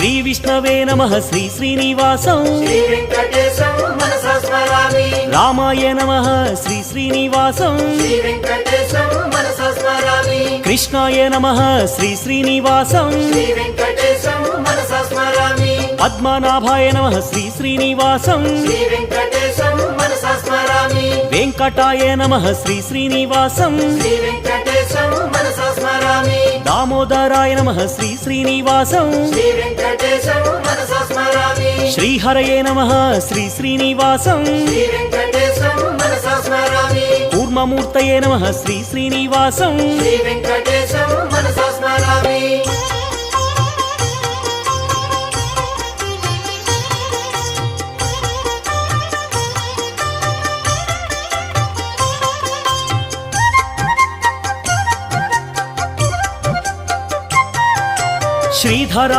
శ్రీ విష్ణవే నమః శ్రీ శ్రీనివాసం శ్రీ వెంకటేశం మనసా స్మరామి రామాయ నమః శ్రీ శ్రీనివాసం శ్రీ వెంకటేశం మనసా స్మరామి కృష్ణాయ నమః శ్రీ శ్రీనివాసం శ్రీ వెంకటేశం మనసా స్మరామి పద్మనాభాయ నమః శ్రీ శ్రీనివాసం శ్రీ వెంకటేశం మనసా స్మరామి వెంకటాయ నమః శ్రీ శ్రీనివాసం శ్రీ వెంకటేశం మనసా స్మరామి దామోదరాయ నమః శ్రీ శ్రీనివాసం శ్రీ వెంకటేశం మనసా స్మరామి శ్రీహరయే నమః శ్రీ శ్రీనివాసం శ్రీ వెంకటేశం మనసా స్మరామి కూర్మమూర్తయే నమః శ్రీ శ్రీనివాసం శ్రీ వెంకటేశం మనసా స్మరామి శ్రీధర